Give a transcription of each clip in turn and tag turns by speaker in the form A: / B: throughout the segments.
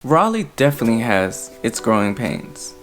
A: Raleigh definitely has its growing pains,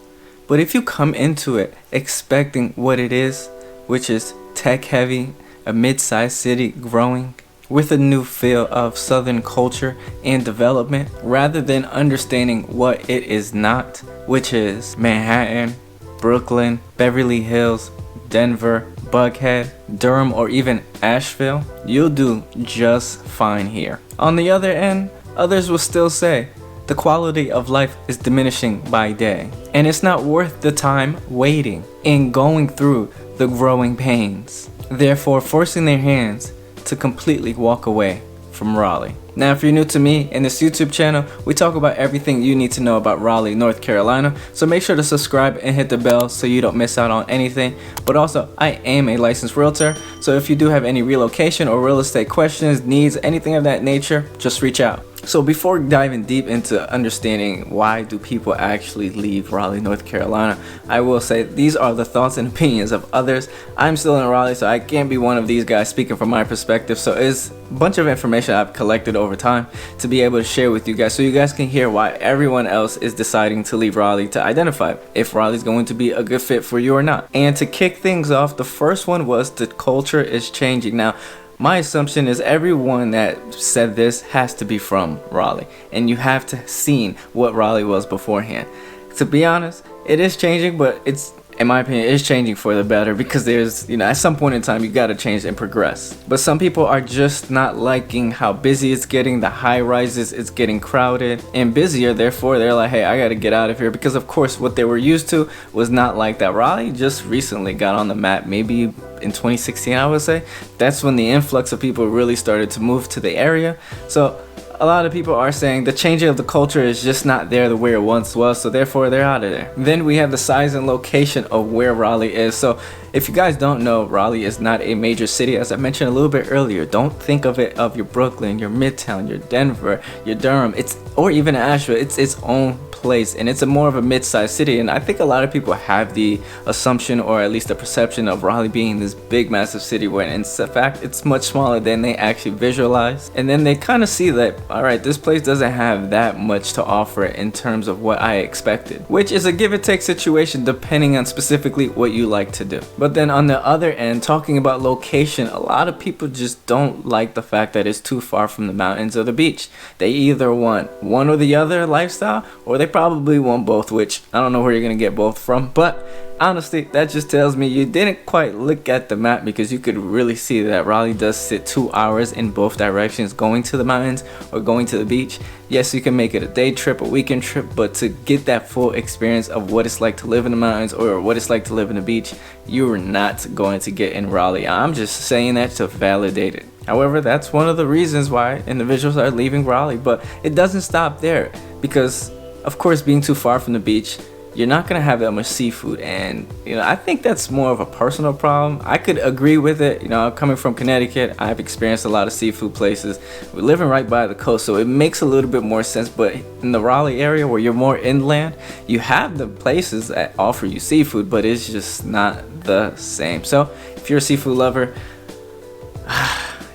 A: but if you come into it expecting what it is, which is tech heavy, a mid-sized city growing with a new feel of southern culture and development, rather than understanding what it is not, which is Manhattan, Brooklyn, Beverly Hills, Denver, Buckhead, Durham, or even Asheville, you'll do just fine here. On the other end, others will still say the quality of life is diminishing by day, and it's not worth the time waiting and going through the growing pains, therefore forcing their hands to completely walk away from Raleigh. Now, if you're new to me and this YouTube channel, we talk about everything you need to know about Raleigh, North Carolina, so make sure to subscribe and hit the bell so you don't miss out on anything. But also, I am a licensed realtor, so if you do have any relocation or real estate questions, needs, anything of that nature, just reach out. So before diving deep into understanding why do people actually leave Raleigh, North Carolina, I will say these are the thoughts and opinions of others. I'm still in Raleigh, so I can't be one of these guys speaking from my perspective. So it's a bunch of information I've collected over time to be able to share with you guys, so you guys can hear why everyone else is deciding to leave Raleigh, to identify if Raleigh's going to be a good fit for you or not. And to kick things off, the first one was the culture is changing. Now, my assumption is everyone that said this has to be from Raleigh, and you have to seen what Raleigh was beforehand. To be honest, it is changing, but it's, in my opinion, it's changing for the better, because there's, at some point in time you got to change and progress. But some people are just not liking how busy it's getting, the high rises, it's getting crowded and busier, therefore they're like, hey, I got to get out of here, because of course what they were used to was not like that. Raleigh just recently got on the map, maybe in 2016, I would say. That's when the influx of people really started to move to the area. So a lot of people are saying the changing of the culture is just not there the way it once was, so therefore they're out of there. Then we have the size and location of where Raleigh is. So if you guys don't know, Raleigh is not a major city, as I mentioned a little bit earlier. Don't think of it of your Brooklyn, your Midtown, your Denver, your Durham, or even Asheville. It's its own place, and it's more of a mid-sized city. And I think a lot of people have the assumption, or at least the perception, of Raleigh being this big massive city, when in fact it's much smaller than they actually visualize. And then they kind of see that, all right, this place doesn't have that much to offer in terms of what I expected, which is a give and take situation depending on specifically what you like to do. But then on the other end, talking about location, a lot of people just don't like the fact that it's too far from the mountains or the beach. They either want one or the other lifestyle, or they probably want both, which I don't know where you're gonna get both from. But honestly, that just tells me you didn't quite look at the map, because you could really see that Raleigh does sit 2 hours in both directions, going to the mountains or going to the beach. Yes, you can make it a day trip, a weekend trip, but to get that full experience of what it's like to live in the mountains or what it's like to live in the beach, you are not going to get in Raleigh. I'm just saying that to validate it. However, that's one of the reasons why individuals are leaving Raleigh, but it doesn't stop there, because of course, being too far from the beach, you're not gonna have that much seafood, and I think that's more of a personal problem. I could agree with it. Coming from Connecticut, I've experienced a lot of seafood places. We're living right by the coast, so it makes a little bit more sense. But in the Raleigh area, where you're more inland, you have the places that offer you seafood, but it's just not the same. So if you're a seafood lover,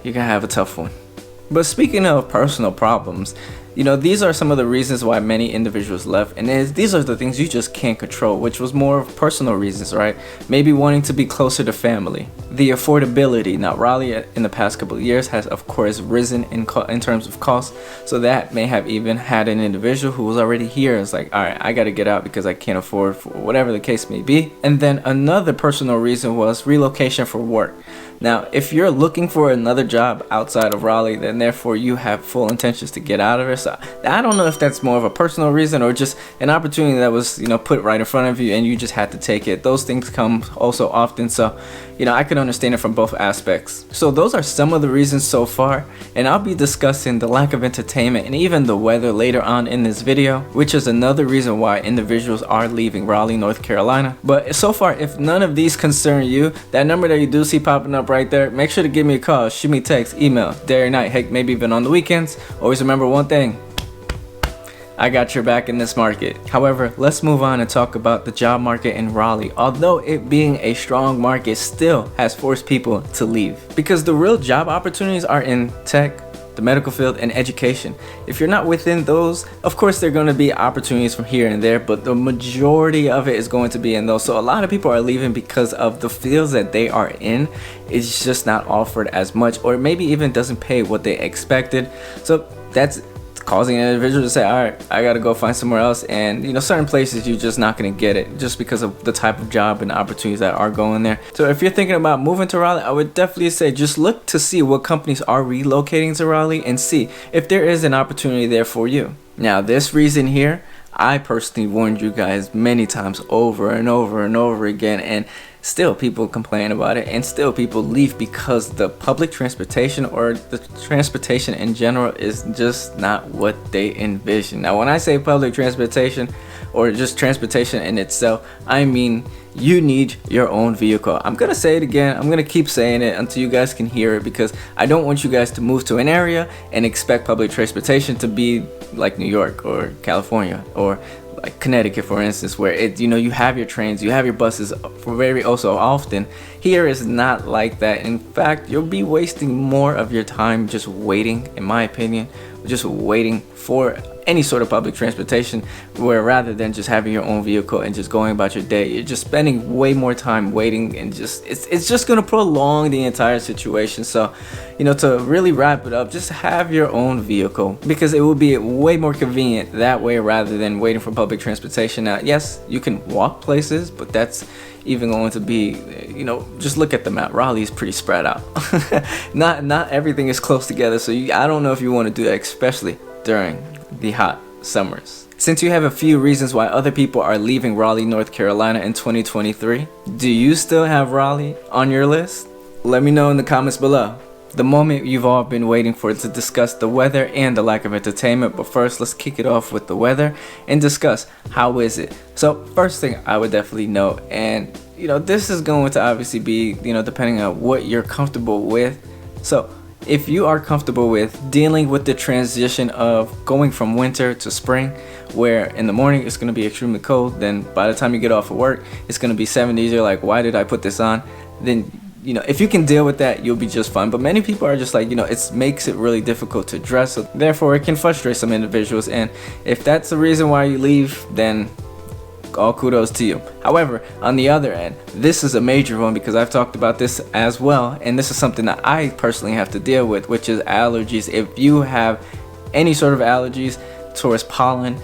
A: you're gonna have a tough one. But speaking of personal problems, these are some of the reasons why many individuals left, and these are the things you just can't control, which was more of personal reasons, right? Maybe wanting to be closer to family, the affordability. Now, Raleigh in the past couple of years has, of course, risen in terms of cost, so that may have even had an individual who was already here is like, all right, I got to get out because I can't afford, for whatever the case may be. And then another personal reason was relocation for work. Now, if you're looking for another job outside of Raleigh, then therefore you have full intentions to get out of it. So I don't know if that's more of a personal reason or just an opportunity that was, put right in front of you and you just had to take it. Those things come also often. So, I can understand it from both aspects. So those are some of the reasons so far, and I'll be discussing the lack of entertainment and even the weather later on in this video, which is another reason why individuals are leaving Raleigh, North Carolina. But so far, if none of these concern you, that number that you do see popping up right there, make sure to give me a call, shoot me a text, email, day or night, heck, maybe even on the weekends. Always remember one thing: I got your back in this market. However, let's move on and talk about the job market in Raleigh. Although it being a strong market, still has forced people to leave, because the real job opportunities are in tech, the medical field, and education. If you're not within those, of course there are going to be opportunities from here and there, but the majority of it is going to be in those. So a lot of people are leaving because of the fields that they are in. It's just not offered as much, or maybe even doesn't pay what they expected. So that's causing an individual to say, all right, I gotta go find somewhere else. And certain places you're just not gonna get it just because of the type of job and opportunities that are going there. So if you're thinking about moving to Raleigh, I would definitely say just look to see what companies are relocating to Raleigh and see if there is an opportunity there for you. Now, this reason here, I personally warned you guys many times over and over and over again, and still people complain about it, and still people leave because the public transportation or the transportation in general is just not what they envision. Now, when I say public transportation or just transportation in itself, I mean you need your own vehicle. I'm gonna say it again, I'm gonna keep saying it until you guys can hear it, because I don't want you guys to move to an area and expect public transportation to be like New York or California or like Connecticut, for instance, where you have your trains, you have your buses for very so often. Here is not like that. In fact, you'll be wasting more of your time just waiting, in my opinion, just waiting for any sort of public transportation, where rather than just having your own vehicle and just going about your day, you're just spending way more time waiting, and it's just gonna prolong the entire situation. So to really wrap it up, just have your own vehicle, because it will be way more convenient that way rather than waiting for public transportation. Now, yes, you can walk places, but that's even going to be, just look at the map. Raleigh is pretty spread out. not everything is close together, so I don't know if you want to do that, especially during the hot summers. Since you have a few reasons why other people are leaving Raleigh, North Carolina in 2023, do you still have Raleigh on your list? Let me know in the comments below. The moment you've all been waiting for, to discuss the weather and the lack of entertainment. But first, let's kick it off with the weather and discuss how is it. So first thing I would definitely note, and this is going to obviously be depending on what you're comfortable with. So if you are comfortable with dealing with the transition of going from winter to spring, where in the morning it's going to be extremely cold, then by the time you get off of work it's going to be 70s, you're like, why did I put this on? Then if you can deal with that, you'll be just fine. But many people are just like, it makes it really difficult to dress, so therefore it can frustrate some individuals. And if that's the reason why you leave, then all kudos to you. However, on the other end, this is a major one, because I've talked about this as well, and this is something that I personally have to deal with, which is allergies. If you have any sort of allergies towards pollen,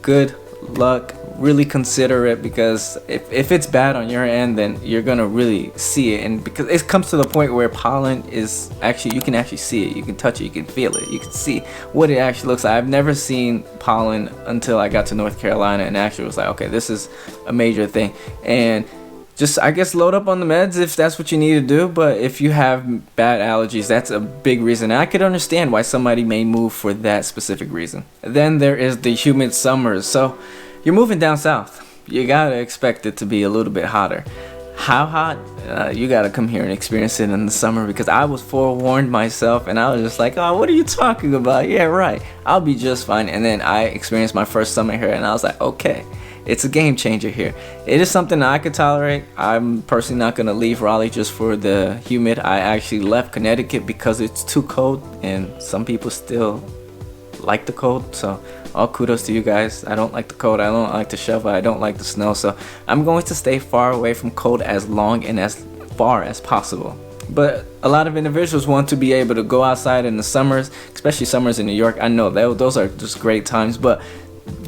A: good luck. Really consider it, because if it's bad on your end, then you're gonna really see it. And because it comes to the point where pollen is actually, you can actually see it, you can touch it, you can feel it, you can see what it actually looks like. I've never seen pollen until I got to North Carolina, and actually was like, okay, this is a major thing. And just, I guess, load up on the meds if that's what you need to do. But if you have bad allergies, that's a big reason. And I could understand why somebody may move for that specific reason. Then there is the humid summers. So you're moving down south, you gotta expect it to be a little bit hotter. How hot? You gotta come here and experience it in the summer, because I was forewarned myself, and I was just like, oh, what are you talking about? Yeah, right, I'll be just fine. And then I experienced my first summer here, and I was like, okay, it's a game changer here. It is something that I could tolerate. I'm personally not gonna leave Raleigh just for the humid. I actually left Connecticut because it's too cold, and some people still like the cold, so all kudos to you guys. I don't like the cold, I don't like the shovel, I don't like the snow, so I'm going to stay far away from cold as long and as far as possible. But a lot of individuals want to be able to go outside in the summers, especially summers in New York. I know those are just great times, but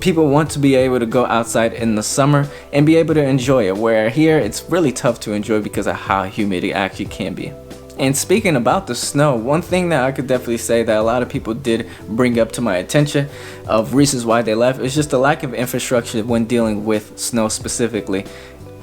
A: people want to be able to go outside in the summer and be able to enjoy it, where here it's really tough to enjoy because of how humid it actually can be. And speaking about the snow, one thing that I could definitely say that a lot of people did bring up to my attention of reasons why they left is just the lack of infrastructure when dealing with snow specifically.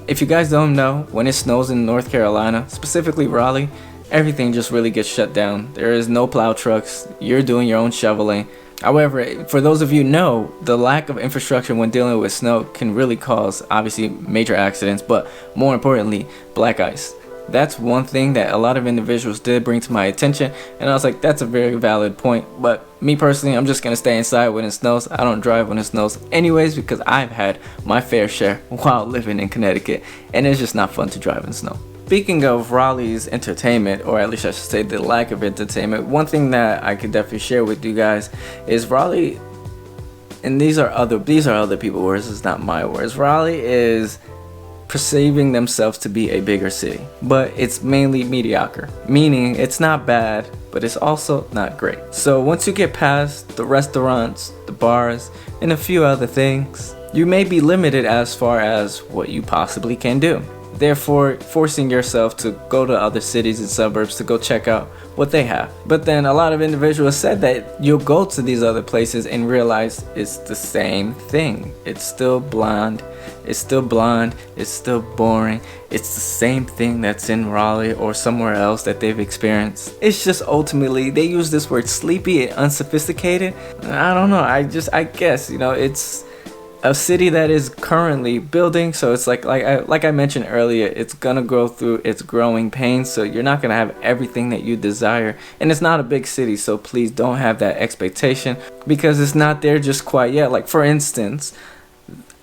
A: If you guys don't know, when it snows in North Carolina, specifically Raleigh, everything just really gets shut down. There is no plow trucks, you're doing your own shoveling. However, for those of you who know, the lack of infrastructure when dealing with snow can really cause, obviously, major accidents, but more importantly, black ice. That's one thing that a lot of individuals did bring to my attention, and I was like, that's a very valid point. But me personally, I'm just gonna stay inside when it snows. I don't drive when it snows anyways, because I've had my fair share while living in Connecticut, and it's just not fun to drive in snow. speaking of Raleigh's entertainment, or at least I should say the lack of entertainment, one thing that I could definitely share with you guys is Raleigh, and these are other people's words, it's not my words. Raleigh is perceiving themselves to be a bigger city, but it's mainly mediocre, meaning it's not bad, but it's also not great. So once you get past the restaurants, the bars, and a few other things, you may be limited as far as what you possibly can do. Therefore, forcing yourself to go to other cities and suburbs to go check out what they have. But then a lot of individuals said that you'll go to these other places and realize it's the same thing. It's still blonde, it's still boring. It's the same thing that's in Raleigh or somewhere else that they've experienced. It's just ultimately, they use this word sleepy and unsophisticated. I don't know, I guess, you know, it's a city that is currently building, so it's like I mentioned earlier, it's gonna go through its growing pains, so you're not gonna have everything that you desire. And it's not a big city, so please don't have that expectation, because it's not there just quite yet. Like, for instance,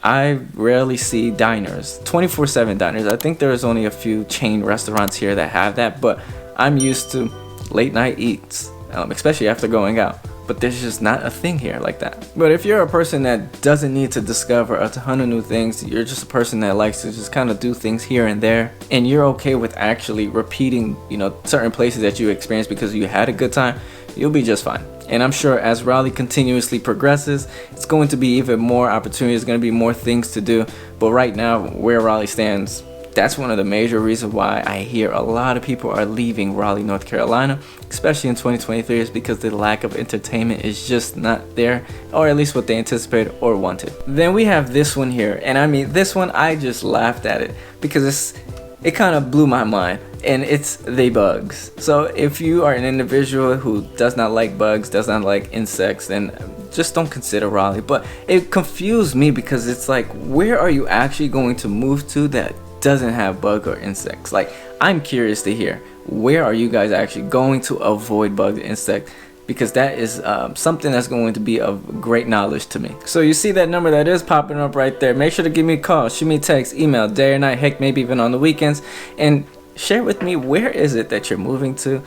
A: I rarely see diners, 24/7 diners. I think there's only a few chain restaurants here that have that, but I'm used to late night eats, especially after going out. But there's just not a thing here like that. But if you're a person that doesn't need to discover a ton of new things, you're just a person that likes to just kind of do things here and there, and you're okay with actually repeating, you know, certain places that you experienced because you had a good time, you'll be just fine. And I'm sure as Raleigh continuously progresses, it's going to be even more opportunities, going to be more things to do. But right now, where Raleigh stands, that's one of the major reasons why I hear a lot of people are leaving Raleigh, North Carolina, especially in 2023, is because the lack of entertainment is just not there, or at least what they anticipated or wanted. Then we have this one here, and I mean, this one, I just laughed at it because it kind of blew my mind, and it's the bugs. So if you are an individual who does not like bugs, does not like insects, then just don't consider Raleigh. But it confused me because it's like, where are you actually going to move to that doesn't have bug or insects? Like, I'm curious to hear, where are you guys actually going to avoid bug and insect, because that is something that's going to be of great knowledge to me. So you see that number that is popping up right there. Make sure to give me a call, shoot me a text, email, day or night, heck, maybe even on the weekends, and share with me, where is it that you're moving to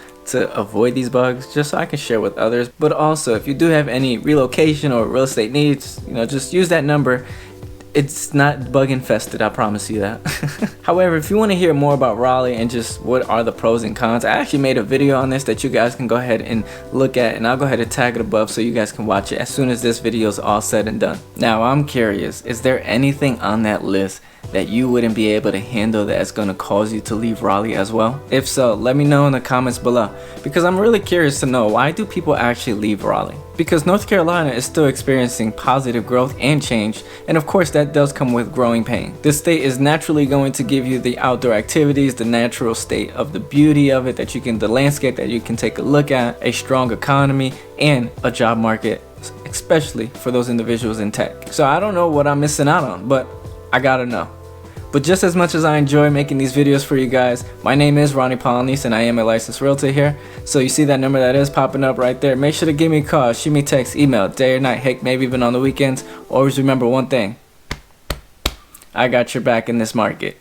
A: avoid these bugs, just so I can share with others. But also, if you do have any relocation or real estate needs, you know, just use that number. It's not bug infested, I promise you that. However, if you want to hear more about Raleigh and just what are the pros and cons, I actually made a video on this that you guys can go ahead and look at, and I'll go ahead and tag it above so you guys can watch it as soon as this video is all said and done. Now, I'm curious, is there anything on that list that you wouldn't be able to handle that's going to cause you to leave Raleigh as well? If so, let me know in the comments below, because I'm really curious to know, why do people actually leave Raleigh? Because North Carolina is still experiencing positive growth and change, and of course that does come with growing pain. This state is naturally going to give you the outdoor activities, the natural state of the beauty of it, the landscape that you can take a look at, a strong economy, and a job market, especially for those individuals in tech. So I don't know what I'm missing out on, but I gotta know. But just as much as I enjoy making these videos for you guys, my name is Roney Polynice, and I am a licensed realtor here. So you see that number that is popping up right there. Make sure to give me a call, shoot me a text, email, day or night, heck, maybe even on the weekends. Always remember one thing: I got your back in this market.